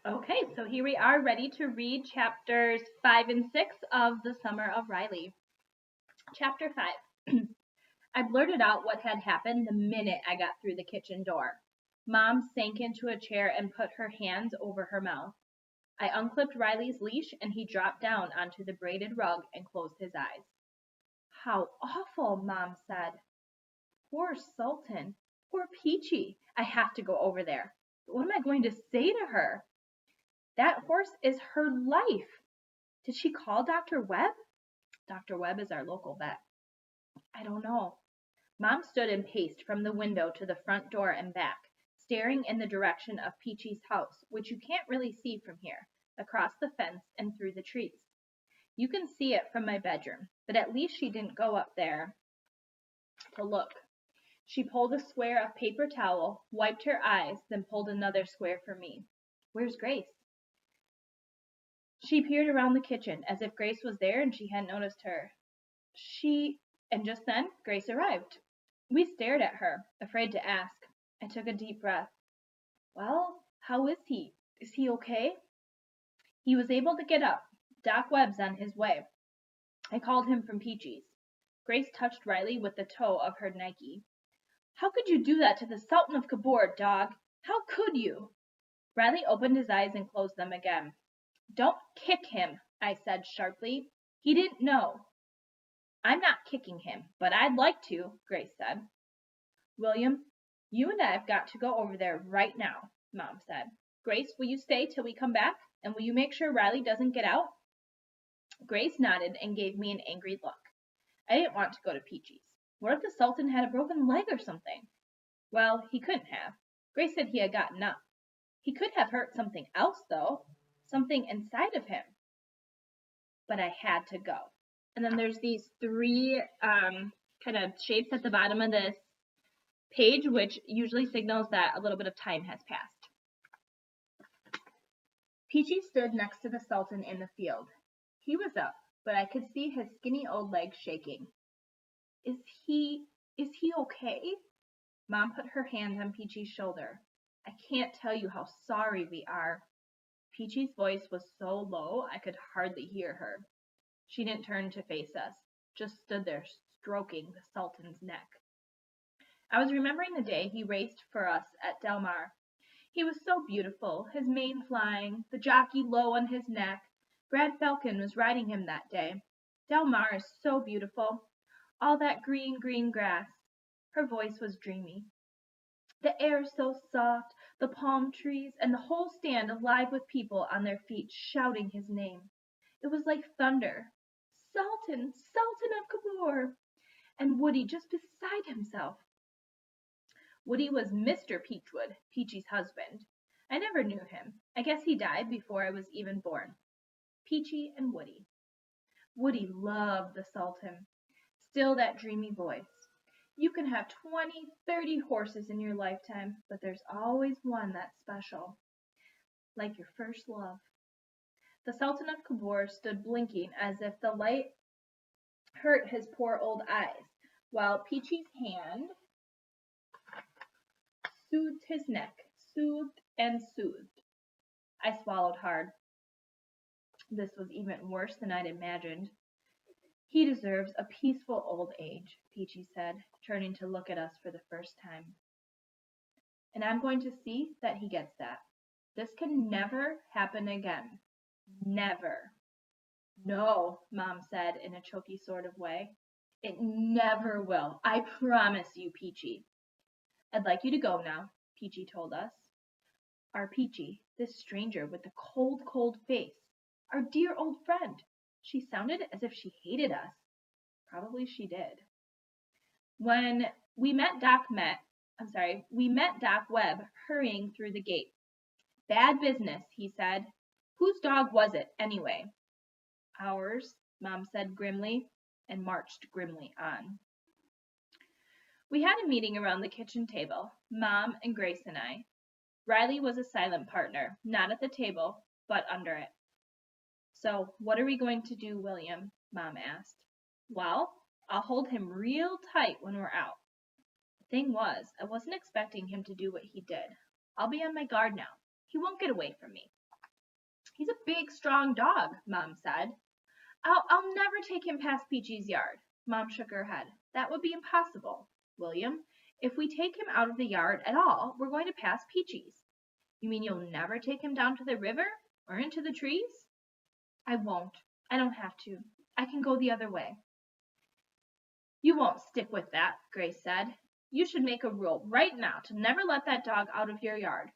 Okay, so here we are ready to read chapters 5 and 6 of The Summer of Riley. Chapter 5. I blurted out what had happened the minute I got through the kitchen door. Mom sank into a chair and put her hands over her mouth. I unclipped Riley's leash and he dropped down onto the braided rug and closed his eyes. How awful, Mom said. Poor Sultan. Poor Peachy. I have to go over there. But what am I going to say to her? That horse is her life. Did she call Dr. Webb? Dr. Webb is our local vet. I don't know. Mom stood and paced from the window to the front door and back, staring in the direction of Peachy's house, which you can't really see from here, across the fence and through the trees. You can see it from my bedroom, but at least she didn't go up there to look. She pulled a square of paper towel, wiped her eyes, then pulled another square for me. Where's Grace? She peered around the kitchen as if Grace was there and she hadn't noticed her. And just then, Grace arrived. We stared at her, afraid to ask. I took a deep breath. Well, how is he? Is he okay? He was able to get up. Doc Webb's on his way. I called him from Peachy's. Grace touched Riley with the toe of her Nike. How could you do that to the Sultan of Kabul, dog? How could you? Riley opened his eyes and closed them again. Don't kick him, I said sharply. He didn't know. I'm not kicking him, but I'd like to, Grace said. William, you and I have got to go over there right now, Mom said. Grace, will you stay till we come back? And will you make sure Riley doesn't get out? Grace nodded and gave me an angry look. I didn't want to go to Peachy's. What if the Sultan had a broken leg or something? Well, he couldn't have. Grace said he had gotten up. He could have hurt something else, though. Something inside of him. But I had to go. And then there's these three kind of shapes at the bottom of this page, which usually signals that a little bit of time has passed. Peachy stood next to the Sultan in the field. He was up, but I could see his skinny old legs shaking. Is he okay? Mom put her hand on Peachy's shoulder. I can't tell you how sorry we are. Peachy's voice was so low I could hardly hear her. She didn't turn to face us, just stood there stroking the Sultan's neck. I was remembering the day he raced for us at Del Mar. He was so beautiful, his mane flying, the jockey low on his neck. Brad Falcon was riding him that day. Del Mar is so beautiful. All that green, green grass. Her voice was dreamy. The air so soft, the palm trees, and the whole stand alive with people on their feet shouting his name. It was like thunder. Sultan, Sultan of Kabul! And Woody just beside himself. Woody was Mr. Peachwood, Peachy's husband. I never knew him. I guess he died before I was even born. Peachy and Woody. Woody loved the Sultan. Still that dreamy voice. You can have 20, 30 horses in your lifetime, but there's always one that's special. Like your first love. The Sultan of Kabul stood blinking as if the light hurt his poor old eyes, while Peachy's hand soothed his neck, soothed and soothed. I swallowed hard. This was even worse than I'd imagined. He deserves a peaceful old age, Peachy said, turning to look at us for the first time. And I'm going to see that he gets that. This can never happen again. Never. No, Mom said in a choky sort of way. It never will. I promise you, Peachy. I'd like you to go now, Peachy told us. Our Peachy, this stranger with the cold, cold face. Our dear old friend. She sounded as if she hated us. Probably she did. When we met Doc Webb hurrying through the gate. Bad business, he said. Whose dog was it, anyway? Ours, Mom said grimly, and marched grimly on. We had a meeting around the kitchen table, Mom and Grace and I. Riley was a silent partner, not at the table, but under it. So, what are we going to do, William? Mom asked. Well, I'll hold him real tight when we're out. The thing was, I wasn't expecting him to do what he did. I'll be on my guard now. He won't get away from me. He's a big, strong dog, Mom said. I'll never take him past Peachy's yard. Mom shook her head. That would be impossible, William. If we take him out of the yard at all, we're going to pass Peachy's. You mean you'll never take him down to the river or into the trees? I won't. I don't have to. I can go the other way. You won't stick with that, Grace said. You should make a rule right now to never let that dog out of your yard.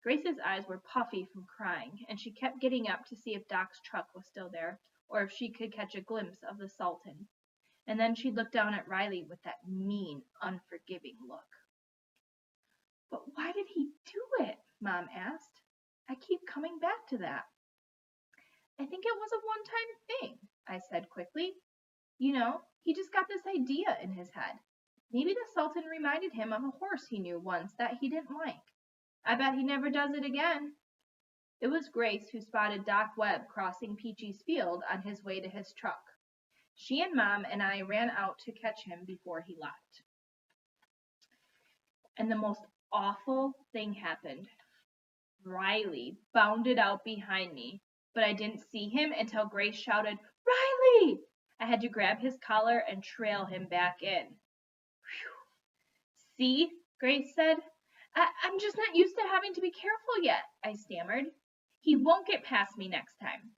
Grace's eyes were puffy from crying, and she kept getting up to see if Doc's truck was still there, or if she could catch a glimpse of the Sultan. And then she'd look down at Riley with that mean, unforgiving look. But why did he do it? Mom asked. I keep coming back to that. I think it was a one-time thing, I said quickly. You know, he just got this idea in his head. Maybe the Sultan reminded him of a horse he knew once that he didn't like. I bet he never does it again. It was Grace who spotted Doc Webb crossing Peachy's field on his way to his truck. She and Mom and I ran out to catch him before he left. And the most awful thing happened. Riley bounded out behind me, but I didn't see him until Grace shouted, Riley! I had to grab his collar and trail him back in. Whew. See, Grace said. I'm just not used to having to be careful yet, I stammered. He won't get past me next time.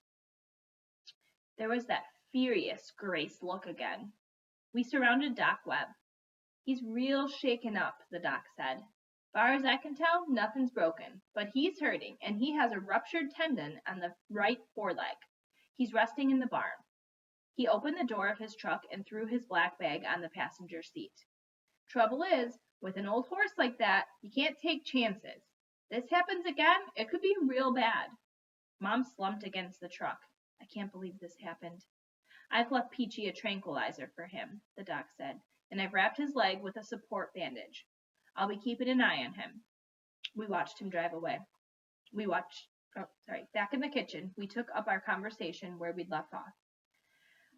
There was that furious Grace look again. We surrounded Doc Webb. He's real shaken up, the doc said. Far as I can tell, nothing's broken, but he's hurting, and he has a ruptured tendon on the right foreleg. He's resting in the barn. He opened the door of his truck and threw his black bag on the passenger seat. Trouble is, with an old horse like that, you can't take chances. This happens again, it could be real bad. Mom slumped against the truck. I can't believe this happened. I've left Peachy a tranquilizer for him, the doc said, and I've wrapped his leg with a support bandage. I'll be keeping an eye on him. We watched him drive away. Back in the kitchen, we took up our conversation where we'd left off.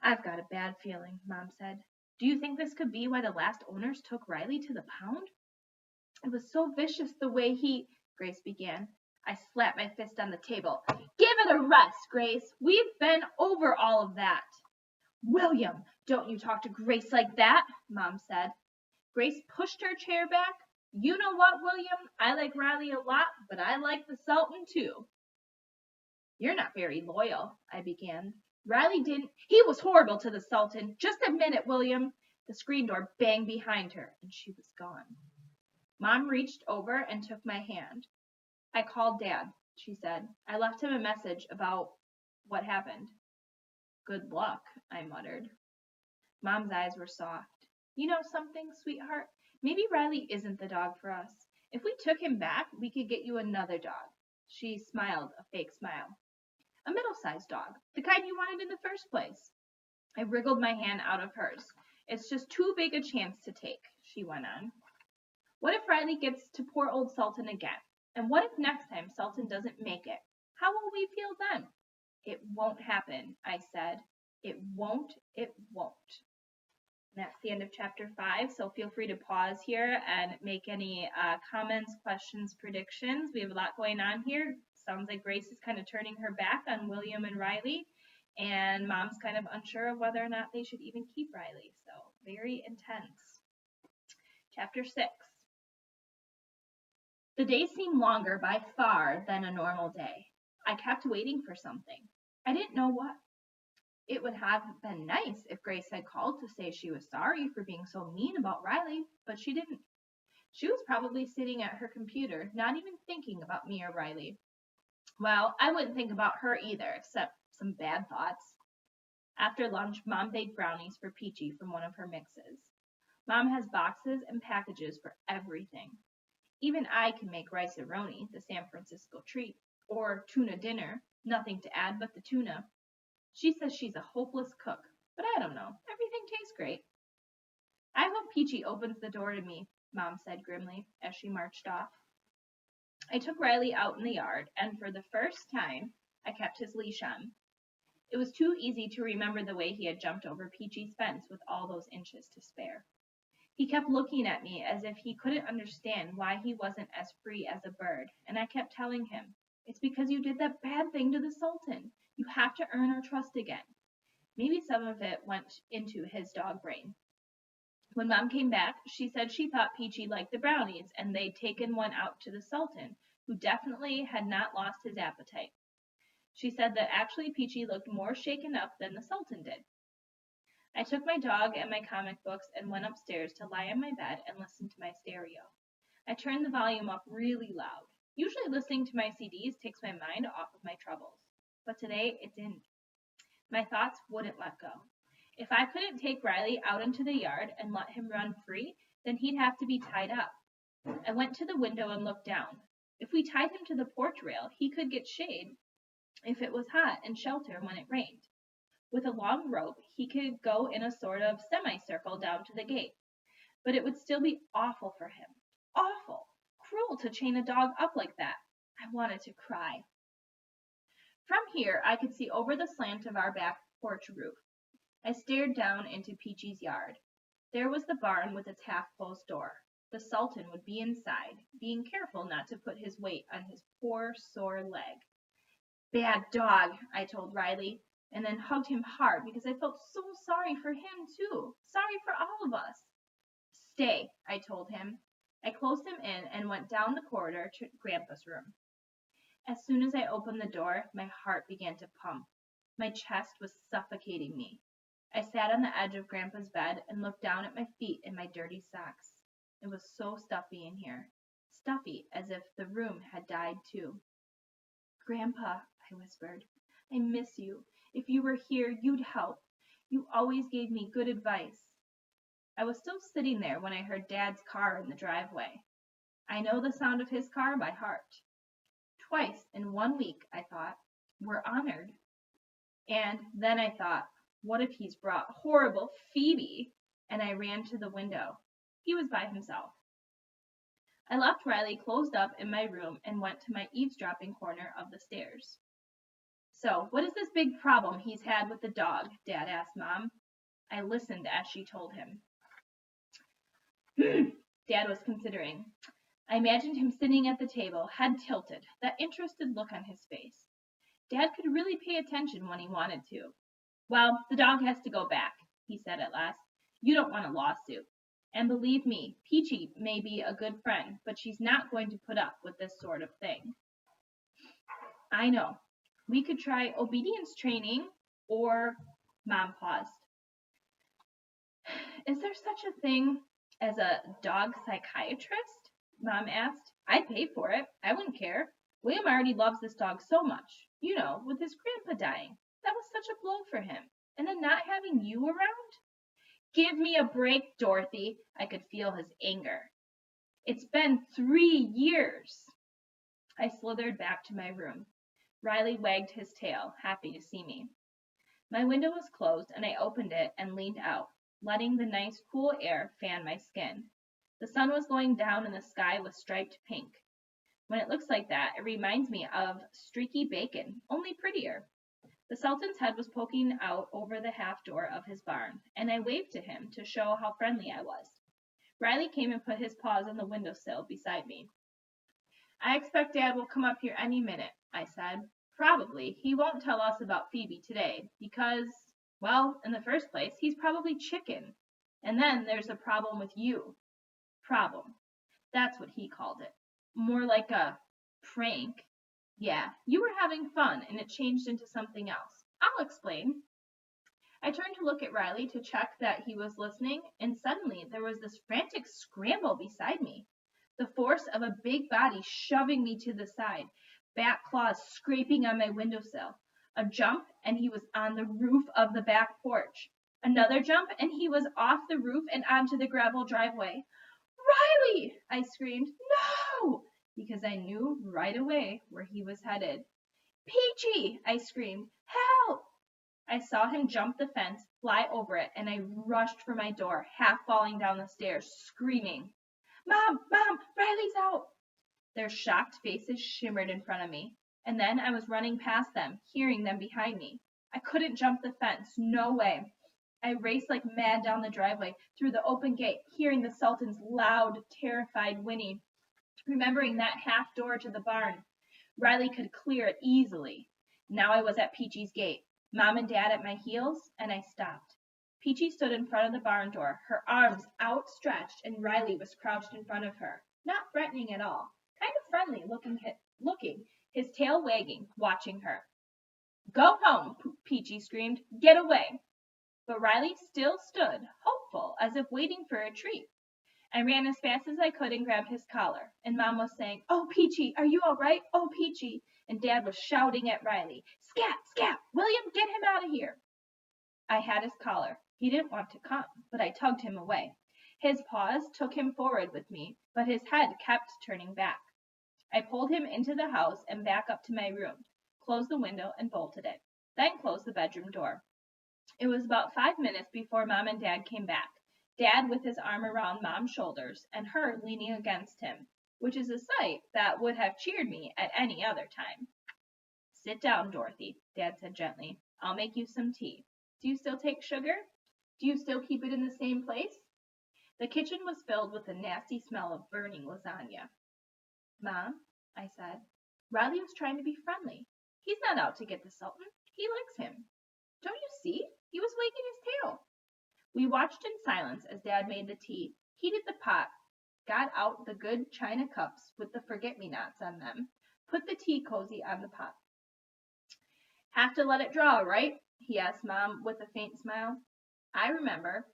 I've got a bad feeling, Mom said. Do you think this could be why the last owners took Riley to the pound? It was so vicious the way Grace began. I slapped my fist on the table. Give it a rest, Grace. We've been over all of that. William, don't you talk to Grace like that, Mom said. Grace pushed her chair back. You know what, William? I like Riley a lot, but I like the Sultan too. You're not very loyal, I began. Riley didn't. He was horrible to the Sultan. Just a minute, William. The screen door banged behind her, and she was gone. Mom reached over and took my hand. I called Dad, she said. I left him a message about what happened. Good luck, I muttered. Mom's eyes were soft. You know something, sweetheart? Maybe Riley isn't the dog for us. If we took him back, we could get you another dog. She smiled a fake smile. A middle-sized dog, the kind you wanted in the first place. I wriggled my hand out of hers. It's just too big a chance to take, she went on. What if Riley gets to poor old Sultan again? And what if next time Sultan doesn't make it? How will we feel then? It won't happen, I said. It won't. And that's the end of chapter 5, so feel free to pause here and make any comments, questions, predictions. We have a lot going on here. Sounds like Grace is kind of turning her back on William and Riley, and Mom's kind of unsure of whether or not they should even keep Riley. So very intense. Chapter 6. The day seemed longer by far than a normal day. I kept waiting for something. I didn't know what. It would have been nice if Grace had called to say she was sorry for being so mean about Riley, but she didn't. She was probably sitting at her computer, not even thinking about me or Riley. Well, I wouldn't think about her either, except some bad thoughts. After lunch, Mom baked brownies for Peachy from one of her mixes. Mom has boxes and packages for everything. Even I can make rice-a-roni, the San Francisco treat, or tuna dinner, nothing to add but the tuna. She says she's a hopeless cook, but I don't know. Everything tastes great. I hope Peachy opens the door to me, Mom said grimly as she marched off. I took Riley out in the yard, and for the first time, I kept his leash on. It was too easy to remember the way he had jumped over Peachy's fence with all those inches to spare. He kept looking at me as if he couldn't understand why he wasn't as free as a bird, and I kept telling him, It's because you did that bad thing to the Sultan. You have to earn our trust again. Maybe some of it went into his dog brain. When Mom came back, she said she thought Peachy liked the brownies and they'd taken one out to the Sultan, who definitely had not lost his appetite. She said that actually Peachy looked more shaken up than the Sultan did. I took my dog and my comic books and went upstairs to lie on my bed and listen to my stereo. I turned the volume up really loud. Usually listening to my CDs takes my mind off of my troubles, but today it didn't. My thoughts wouldn't let go. If I couldn't take Riley out into the yard and let him run free, then he'd have to be tied up. I went to the window and looked down. If we tied him to the porch rail, he could get shade if it was hot and shelter when it rained. With a long rope, he could go in a sort of semicircle down to the gate. But it would still be awful for him. Awful! Cruel to chain a dog up like that. I wanted to cry. From here, I could see over the slant of our back porch roof. I stared down into Peachy's yard. There was the barn with its half-closed door. The Sultan would be inside, being careful not to put his weight on his poor, sore leg. Bad dog, I told Riley, and then hugged him hard because I felt so sorry for him, too. Sorry for all of us. Stay, I told him. I closed him in and went down the corridor to Grandpa's room. As soon as I opened the door, my heart began to pump. My chest was suffocating me. I sat on the edge of Grandpa's bed and looked down at my feet in my dirty socks. It was so stuffy in here. Stuffy as if the room had died too. Grandpa, I whispered, I miss you. If you were here, you'd help. You always gave me good advice. I was still sitting there when I heard Dad's car in the driveway. I know the sound of his car by heart. Twice in 1 week, I thought, we're honored. And then I thought, what if he's brought horrible Phoebe? And I ran to the window. He was by himself. I left Riley closed up in my room and went to my eavesdropping corner of the stairs. So, what is this big problem he's had with the dog? Dad asked Mom. I listened as she told him. Dad was considering. I imagined him sitting at the table, head tilted, that interested look on his face. Dad could really pay attention when he wanted to. Well, the dog has to go back, he said at last. You don't want a lawsuit. And believe me, Peachy may be a good friend, but she's not going to put up with this sort of thing. I know. We could try obedience training, or... Mom paused. Is there such a thing as a dog psychiatrist? Mom asked. I'd pay for it. I wouldn't care. William already loves this dog so much. You know, with his grandpa dying. That was such a blow for him. And then not having you around? Give me a break, Dorothy. I could feel his anger. It's been 3 years. I slithered back to my room. Riley wagged his tail, happy to see me. My window was closed, and I opened it and leaned out, letting the nice, cool air fan my skin. The sun was going down and the sky was striped pink. When it looks like that, it reminds me of streaky bacon, only prettier. The Sultan's head was poking out over the half door of his barn, and I waved to him to show how friendly I was. Riley came and put his paws on the windowsill beside me. I expect Dad will come up here any minute, I said. Probably he won't tell us about Phoebe today because, well, in the first place, he's probably chicken. And then there's a problem with you. Problem. That's what he called it. More like a prank. Yeah, you were having fun and it changed into something else. I'll explain. I turned to look at Riley to check that he was listening, and suddenly there was this frantic scramble beside me. The force of a big body shoving me to the side, back claws scraping on my windowsill. A jump, and he was on the roof of the back porch. Another jump, and he was off the roof and onto the gravel driveway. Riley! I screamed. No! Because I knew right away where he was headed. Peachy! I screamed. Help! I saw him jump the fence, fly over it, and I rushed for my door, half falling down the stairs, screaming. Mom! Mom! Riley's out! Their shocked faces shimmered in front of me, and then I was running past them, hearing them behind me. I couldn't jump the fence, no way. I raced like mad down the driveway, through the open gate, hearing the Sultan's loud, terrified whinny, remembering that half door to the barn. Riley could clear it easily. Now I was at Peachy's gate, Mom and Dad at my heels, and I stopped. Peachy stood in front of the barn door, her arms outstretched, and Riley was crouched in front of her, not threatening at all, kind of friendly looking, his tail wagging, watching her. Go home, Peachy screamed. Get away. But Riley still stood, hopeful, as if waiting for a treat. I ran as fast as I could and grabbed his collar, and Mom was saying, Oh, Peachy, are you all right? Oh, Peachy. And Dad was shouting at Riley, Scat, scat, William, get him out of here. I had his collar. He didn't want to come, but I tugged him away. His paws took him forward with me, but his head kept turning back. I pulled him into the house and back up to my room, closed the window and bolted it, then closed the bedroom door. It was about 5 minutes before Mom and Dad came back, Dad with his arm around Mom's shoulders and her leaning against him, which is a sight that would have cheered me at any other time. Sit down, Dorothy, Dad said gently. I'll make you some tea. Do you still take sugar? Do you still keep it in the same place? The kitchen was filled with the nasty smell of burning lasagna. Mom, I said, Riley was trying to be friendly. He's not out to get the Sultan. He likes him. Don't you see? He was wagging his tail. We watched in silence as Dad made the tea, heated the pot, got out the good china cups with the forget-me-nots on them, put the tea cozy on the pot. Have to let it draw, right? He asked Mom with a faint smile. I remember.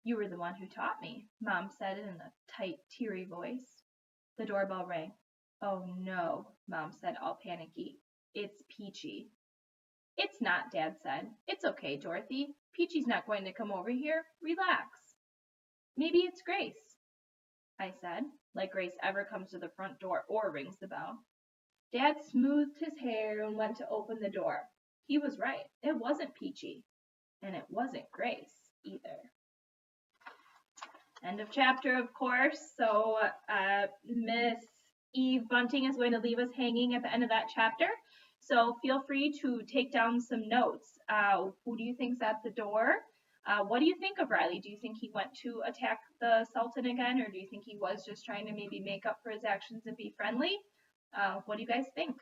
You were the one who taught me, Mom said in a tight, teary voice. The doorbell rang. Oh no, Mom said, all panicky. It's Peachy. It's not, Dad said. It's okay, Dorothy. Peachy's not going to come over here. Relax. Maybe it's Grace, I said, like Grace ever comes to the front door or rings the bell. Dad smoothed his hair and went to open the door. He was right. It wasn't Peachy. And it wasn't Grace either. End of chapter, of course. So Miss Eve Bunting is going to leave us hanging at the end of that chapter. So feel free to take down some notes. Who do you think's at the door? What do you think of Riley? Do you think he went to attack the Sultan again, or do you think he was just trying to maybe make up for his actions and be friendly? What do you guys think?